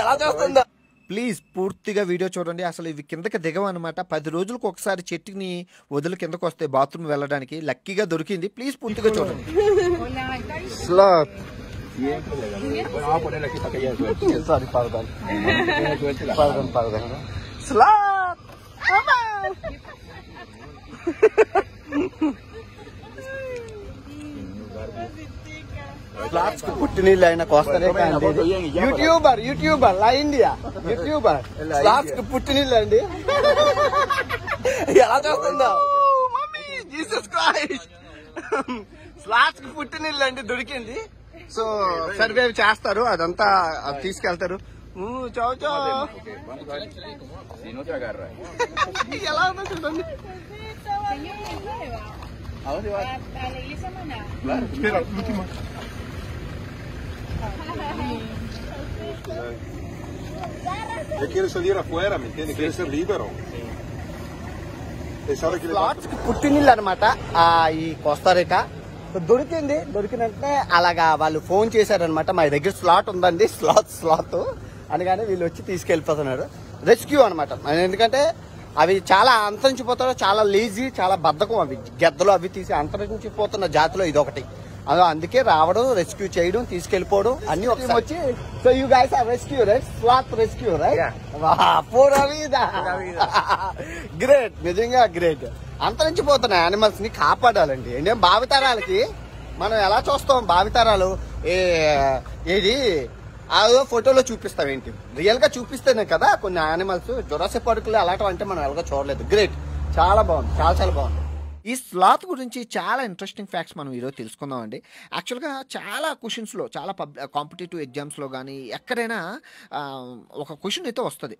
ఎలా చేస్తుందో ప్లీజ్ పూర్తిగా వీడియో చూడండి. అసలు ఇవి కిందకి దిగవన్నమాట. 10 రోజులకు ఒకసారి చెట్టుని వదిలి కిందకు వస్తే బాత్రూమ్ వెళ్ళడానికి లక్కీగా దొరికింది. ప్లీజ్ పూర్తిగా చూడండి. స్లాత్ స్లాత్ స్లాట్స్ కు పుట్టినీళ్ళు ఆయన కోస్తారీకా అండి. యూట్యూబర్ లా ఇండియా యూట్యూబర్ స్లాట్స్ కు పుట్టినీళ్ళు అండి. ఎలా చేస్తుందో జీసస్ క్రైస్ట్. స్లాట్స్ కు పుట్టినీళ్ళు అండి దొరికింది. సో సర్వే చేస్తారు, అదంతా తీసుకెళ్తారు. చౌ చౌ ఎలా ఉందో చూడండి. Él quiere salir afuera, ¿me entiendes? Quiere ser libero. Slots కి పుట్టినీళ్ళు అనమాట ఈ కోస్తారీకా. దొరికింది. దొరికినంటే అలాగా వాళ్ళు ఫోన్ చేశారనమాట, మా దగ్గర స్లాట్ ఉందండి, స్లాత్ అనగానే వీళ్ళు వచ్చి తీసుకెళ్ళిపోతున్నారు. రెస్క్యూ అనమాట. ఎందుకంటే అవి చాలా అంతరించిపోతారు, చాలా లేజీ, చాలా బద్ధకం. అవి గెద్దలు అవి తీసి అంతరించిపోతున్న జాతిలో ఇదొకటి. అందుకే రావడం, రెస్క్యూ చేయడం, తీసుకెళ్లిపోవడం అన్ని ఒకసారి వచ్చి. So you guys are rescue right, sloth rescue right. Great, నిజంగా గ్రేట్. అంతరించిపోతున్న యానిమల్స్ ని కాపాడాలండి. ఏంటంటే భావితరాలకి మనం ఎలా చూస్తాం, భావితరాలు ఏది అదో ఫోటోలో చూపిస్తాం, ఏంటి రియల్ గా చూపిస్తేనే కదా కొన్ని యానిమల్స్. జురాసిక్ పార్కులు అలాంటివి అంటే మనం ఎలాగో చూడలేదు. గ్రేట్, చాలా బాగుంది, చాలా బాగుంది. ఈ స్లాత్ గురించి చాలా ఇంట్రెస్టింగ్ ఫ్యాక్ట్స్ మనం ఈరోజు తెలుసుకుందాం అండి. యాక్చువల్గా చాలా క్వశ్చన్స్లో, చాలా కాంపిటేటివ్ ఎగ్జామ్స్లో కానీ ఎక్కడైనా ఒక క్వశ్చన్ అయితే వస్తుంది.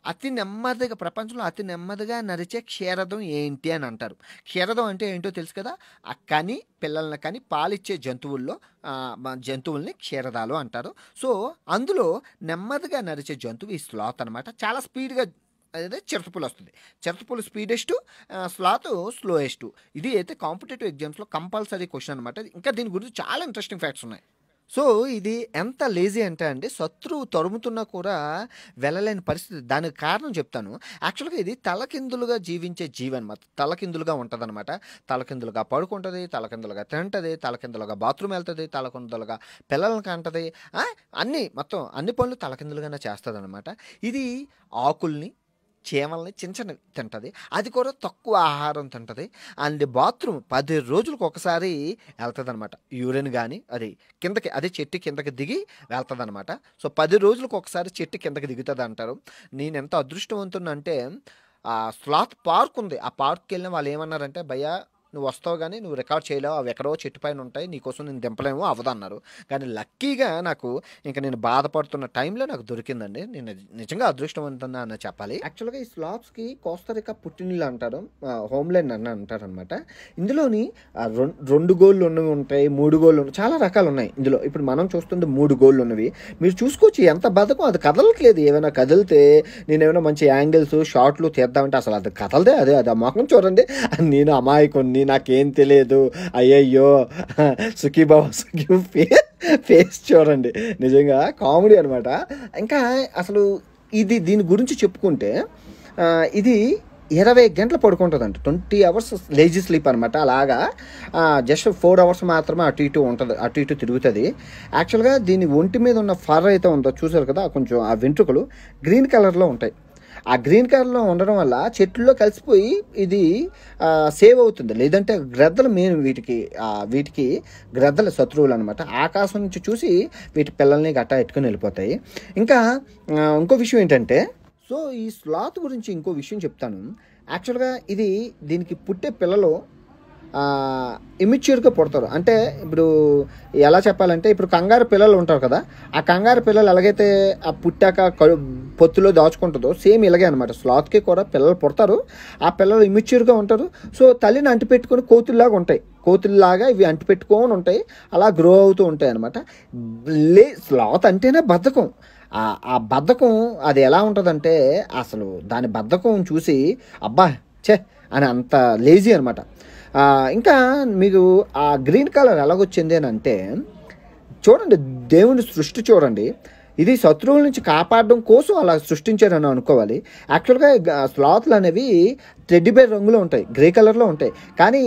అతి నెమ్మదిగా, ప్రపంచంలో అతి నెమ్మదిగా నడిచే క్షీరదం ఏంటి అని అంటారు. క్షీరదం అంటే ఏంటో తెలుసు కదా, కానీ పిల్లల్ని కానీ పాలిచ్చే జంతువుల్ని క్షీరదాలు అంటారు. సో అందులో నెమ్మదిగా నడిచే జంతువు ఈ స్లాత్ అనమాట. చాలా స్పీడ్గా అదే చిరుతపులు వస్తుంది. చిరుతపులు స్పీడెస్ట్, స్లాత్ స్లోయెస్ట్. ఇది అయితే కాంపిటేటివ్ ఎగ్జామ్స్లో కంపల్సరీ క్వశ్చన్ అనమాట. ఇంకా దీని గురించి చాలా ఇంట్రెస్టింగ్ ఫ్యాక్ట్స్ ఉన్నాయి. సో ఇది ఎంత లేజీ అంటే అండి, శత్రువు తరుముతున్నా కూడా వెళ్ళలేని పరిస్థితి. దానికి కారణం చెప్తాను. యాక్చువల్గా ఇది తలకిందులుగా జీవించే జీవి అనమాట. తలకిందులుగా ఉంటుంది అనమాట. తలకిందులుగా పడుకుంటుంది, తలకిందులుగా తింటుంది, తలకిందులుగా బాత్రూమ్ వెళ్తుంది, తలకిందులుగా పిల్లలకి అంటది, అన్నీ మొత్తం అన్ని పనులు తలకిందులుగానే చేస్తుంది అనమాట. ఇది ఆకుల్ని, చీమల్ని చిన్న తింటుంది. అది కూడా తక్కువ ఆహారం తింటుంది. అండ్ బాత్రూమ్ 10 రోజులకు ఒకసారి వెళ్తుంది అనమాట. యూరిన్ కానీ అది కిందకి, అదే చెట్టు కిందకి దిగి వెళ్తుంది అనమాట. సో 10 రోజులకు ఒకసారి చెట్టు కిందకి దిగుతుంది అంటారు. నేను ఎంత అదృష్టవంతున్నంటే స్లాత్ పార్క్ ఉంది. ఆ పార్క్కి వెళ్ళిన వాళ్ళు ఏమన్నారంటే, భయ్యా నువ్వు వస్తావు కానీ నువ్వు రికార్డ్ చేయలేవు, అవి ఎక్కడో చెట్టు పైన ఉంటాయి, నీకోసం నేను దింపలేము అవ్వదన్నారు. కానీ లక్కీగా నాకు ఇంకా నేను బాధపడుతున్న టైంలో నాకు దొరికిందండి. నేను నిజంగా అదృష్టవంతున్నా అని చెప్పాలి. యాక్చువల్గా ఈ స్లాత్స్కి కోస్తారికా పుట్టినీళ్ళు అంటారు, హోమ్లాండ్ అని అంటారు అనమాట. ఇందులోని 2 గోళ్ళు ఉన్నవి ఉంటాయి, 3 గోళ్ళు ఉన్నాయి, చాలా రకాలు ఉన్నాయి ఇందులో. ఇప్పుడు మనం చూస్తుంటే 3 గోళ్ళు ఉన్నవి. మీరు చూసుకోవచ్చు ఎంత బద్ధకం, అది కదలట్లేదు. ఏమైనా కదిలితే నేనేమైనా మంచి యాంగిల్స్ షార్ట్లు తీద్దామంటే అసలు అది కదలదే. అది ఆ మొఖం చూడండి, నేను అమాయకుని, నాకేం తెలియదు, అయ్యయ్యో సుఖీబాబు సుఖీ ఫేస్ చూడండి, నిజంగా కామెడీ అనమాట. ఇంకా అసలు దీని గురించి చెప్పుకుంటే ఇది 20 గంటలు పడుకుంటుందండి. 20 అవర్స్ లేజీ స్లీప్ అనమాట. అలాగా జస్ట్ 4 అవర్స్ మాత్రమే అటు ఇటు ఉంటుంది, అటు ఇటు తిరుగుతుంది. యాక్చువల్గా దీని ఒంటి మీద ఉన్న ఫర్ అయితే ఉందో చూసారు కదా, కొంచెం ఆ వెంట్రుకలు గ్రీన్ కలర్లో ఉంటాయి. ఆ గ్రీన్ కలర్లో ఉండడం వల్ల చెట్లలో కలిసిపోయి ఇది సేవ్ అవుతుంది. లేదంటే గ్రద్దలు మెయిన్ వీటికి గ్రద్దల శత్రువులు అనమాట. ఆకాశం నుంచి చూసి వీటి పిల్లల్ని గట్టా ఎత్తుకుని వెళ్ళిపోతాయి. ఇంకా ఇంకో విషయం ఏంటంటే, సో ఈ స్లాత్ గురించి ఇంకో విషయం చెప్తాను. యాక్చువల్గా దీనికి పుట్టే పిల్లలు ఇమ్మెచ్యూర్గా పుడతారు. అంటే ఇప్పుడు ఎలా చెప్పాలంటే, ఇప్పుడు కంగారు పిల్లలు ఉంటారు కదా, ఆ కంగారు పిల్లలు ఎలాగైతే ఆ పుట్టాక పొత్తులో దాచుకుంటుందో సేమ్ ఇలాగే అనమాట. స్లాత్కి కూడా పిల్లలు పుడతారు, ఆ పిల్లలు ఇమ్మెచ్యూర్గా ఉంటారు. సో తల్లిని అంటిపెట్టుకొని కోతుల్లాగా ఉంటాయి, కోతుల్లాగా ఇవి అంటిపెట్టుకొని ఉంటాయి, అలా గ్రో అవుతూ ఉంటాయి అనమాట. స్లాత్ అంటేనే బద్ధకం. ఆ బద్ధకం అది ఎలా ఉంటుందంటే, అసలు దాని బద్ధకం చూసి అబ్బా ఛే అని అంత లేజీ అనమాట. ఇంకా మీకు ఆ గ్రీన్ కలర్ ఎలాగొచ్చింది అని అంటే, చూడండి దేవుని సృష్టి చూడండి. ఇది శత్రువుల నుంచి కాపాడడం కోసం అలా సృష్టించారని అనుకోవాలి. యాక్చువల్గా స్లాత్లు అనేవి టెడ్డీ బేర్ రంగులో ఉంటాయి, గ్రే కలర్లో ఉంటాయి. కానీ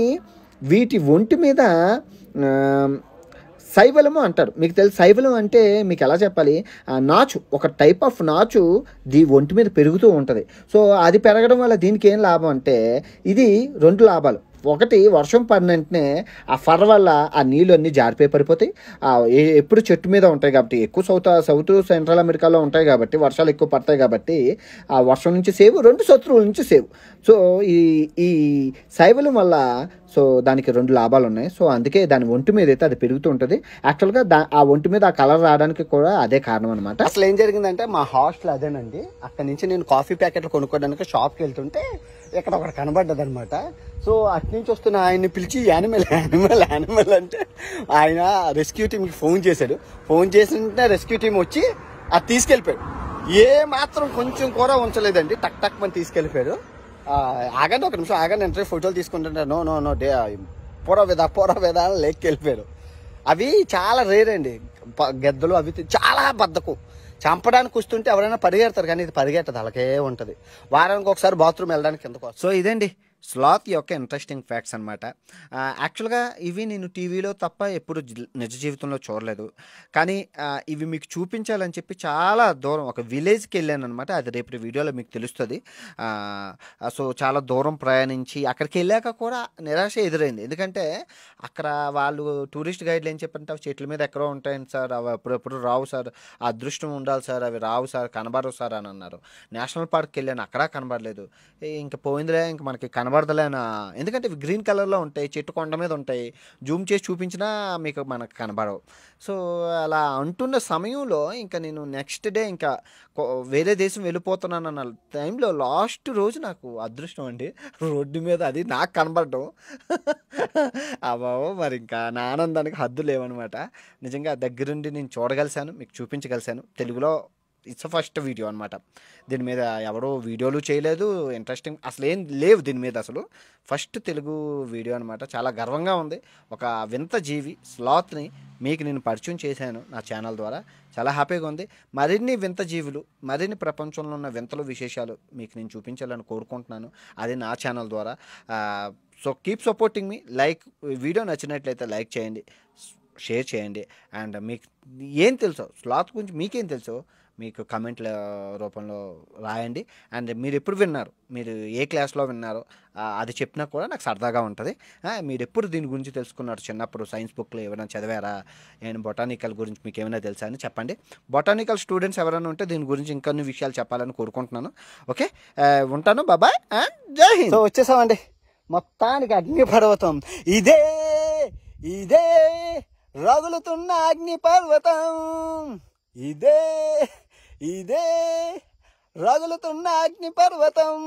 వీటి ఒంటి మీద శైవలము అంటారు. మీకు తెలుసు శైవలం అంటే మీకు ఎలా చెప్పాలి, నాచు, ఒక టైప్ ఆఫ్ నాచు ఒంటి మీద పెరుగుతూ ఉంటుంది. సో అది పెరగడం వల్ల దీనికి ఏం లాభం అంటే ఇది 2 లాభాలు. ఒకటి, వర్షం పడిన వెంటనే ఆ ఫర్ వల్ల ఆ నీళ్ళు అన్నీ జారిపోయి పడిపోతాయి. ఎప్పుడు చెట్టు మీద ఉంటాయి కాబట్టి, ఎక్కువ సౌత్ సెంట్రల్ అమెరికాలో ఉంటాయి కాబట్టి వర్షాలు ఎక్కువ పడతాయి కాబట్టి ఆ వర్షం నుంచి సేవ్, 2 శత్రువుల నుంచి సేవ్. సో ఈ శైవలం వల్ల సో దానికి 2 లాభాలు ఉన్నాయి. సో అందుకే దాని ఒంటి మీద అయితే అది పెరుగుతూ ఉంటుంది. యాక్చువల్గా ఆ ఒంటి మీద ఆ కలర్ రావడానికి కూడా అదే కారణం అనమాట. అసలు ఏం జరిగిందంటే మా హాస్టల్ అదేనండి. అక్కడి నుంచి నేను కాఫీ ప్యాకెట్లు కొనుక్కోవడానికి షాప్కి వెళ్తుంటే ఇక్కడ ఒకటి కనబడ్డది అనమాట. సో అటు నుంచి వస్తున్న ఆయన్ని పిలిచి యానిమల్ అంటే ఆయన రెస్క్యూ టీమ్కి ఫోన్ చేశాడు. ఫోన్ చేసిన రెస్క్యూ టీం వచ్చి అది తీసుకెళ్ళిపోయాడు. ఏ మాత్రం కొంచెం కూడా ఉంచలేదండి, టక్ టక్ అని తీసుకెళ్ళిపోయాడు. ఆగండి, ఒక నిమిషం ఆగండి, ఎంట్రీ ఫోటోలు తీసుకుంటుంటే నో పోరా అని లేక్కి వెళ్ళిపోయారు. అవి చాలా రేర్ అండి, గెద్దలు అవి చాలా బద్దకు. చంపడానికి వస్తుంటే ఎవరైనా పరిగెడతారు, కానీ ఇది పరిగెట్టదు, అలాగే ఉంటుంది. వారానికి ఒకసారి బాత్రూమ్ వెళ్ళడానికి ఎందుకు. సో ఇదండి స్లాత్ యొక్క ఇంట్రెస్టింగ్ ఫ్యాక్ట్స్ అనమాట. యాక్చువల్గా ఇవి నేను టీవీలో తప్ప ఎప్పుడు నిజ జీవితంలో చూడలేదు. కానీ ఇవి మీకు చూపించాలని చెప్పి చాలా దూరం ఒక విలేజ్కి వెళ్ళాను అనమాట. అది రేపు వీడియోలో మీకు తెలుస్తుంది. సో చాలా దూరం ప్రయాణించి అక్కడికి వెళ్ళాక కూడా నిరాశ ఎదురైంది. ఎందుకంటే అక్కడ వాళ్ళు టూరిస్ట్ గైడ్లు ఏం చెప్పంటే చెట్ల మీద ఎక్కడో ఉంటాయండి సార్, అవి అప్పుడప్పుడు రావు సార్, ఆ అదృష్టం ఉండాలి సార్, అవి రావు సార్, కనబడవు సార్ అని అన్నారు. నేషనల్ పార్క్కి వెళ్ళాను, అక్కడ కనబడలేదు. ఇంకా పోయిందిలే, ఇంక మనకి కనబడదలేనా, ఎందుకంటే ఇవి గ్రీన్ కలర్లో ఉంటాయి, చెట్టు కొండ మీద ఉంటాయి, జూమ్ చేసి చూపించినా మనకు కనబడవు. సో అలా అంటున్న సమయంలో ఇంకా నేను నెక్స్ట్ డే ఇంకా వేరే దేశం వెళ్ళిపోతున్నాను అన్న టైంలో లాస్ట్ రోజు నాకు అదృష్టం అండి, రోడ్డు మీద అది నాకు కనబడటం. అవ్వో మరి ఇంకా నా ఆనందానికి హద్దు లేవన్నమాట. నిజంగా దగ్గరుండి నేను చూడగలిసాను, మీకు చూపించగలిసాను. తెలుగులో ఇట్స్ ఫస్ట్ వీడియో అనమాట. దీని మీద ఎవరో వీడియోలు చేయలేదు, ఇంట్రెస్టింగ్ అసలు ఏం లేవు దీని మీద, అసలు ఫస్ట్ తెలుగు వీడియో అనమాట. చాలా గర్వంగా ఉంది. ఒక వింత జీవి స్లాత్ని మీకు నేను పరిచయం చేశాను నా ఛానల్ ద్వారా, చాలా హ్యాపీగా ఉంది. మరిన్ని వింత జీవులు, మరిన్ని ప్రపంచంలో ఉన్న వింతలు విశేషాలు మీకు నేను చూపించాలని కోరుకుంటున్నాను, అది నా ఛానల్ ద్వారా. సో కీప్ సపోర్టింగ్ మీ. వీడియో నచ్చినట్లయితే లైక్ చేయండి, షేర్ చేయండి. అండ్ మీకు ఏం తెలుసో స్లాత్ గురించి, మీకేం తెలుసో మీకు కమెంట్ల రూపంలో రాయండి. అండ్ మీరు ఎప్పుడు విన్నారు, మీరు ఏ క్లాస్లో విన్నారో అది చెప్పినా కూడా నాకు సరదాగా ఉంటుంది. మీరు ఎప్పుడు దీని గురించి తెలుసుకున్నారు, చిన్నప్పుడు సైన్స్ బుక్లో ఏమైనా చదివారా, నేను బొటానికల్ గురించి మీకు ఏమైనా తెలుసా అని చెప్పండి. బొటానికల్ స్టూడెంట్స్ ఎవరైనా ఉంటే దీని గురించి ఇంకొన్ని విషయాలు చెప్పాలని కోరుకుంటున్నాను. ఓకే, ఉంటాను, బాబాయ్ అండ్ జై హింద్. సో వచ్చేసామండి మొత్తానికి అగ్నిపర్వతం. ఇదే రగులుతున్న అగ్నిపర్వతం, ఇదే రగులుతున్న అగ్నిపర్వతం.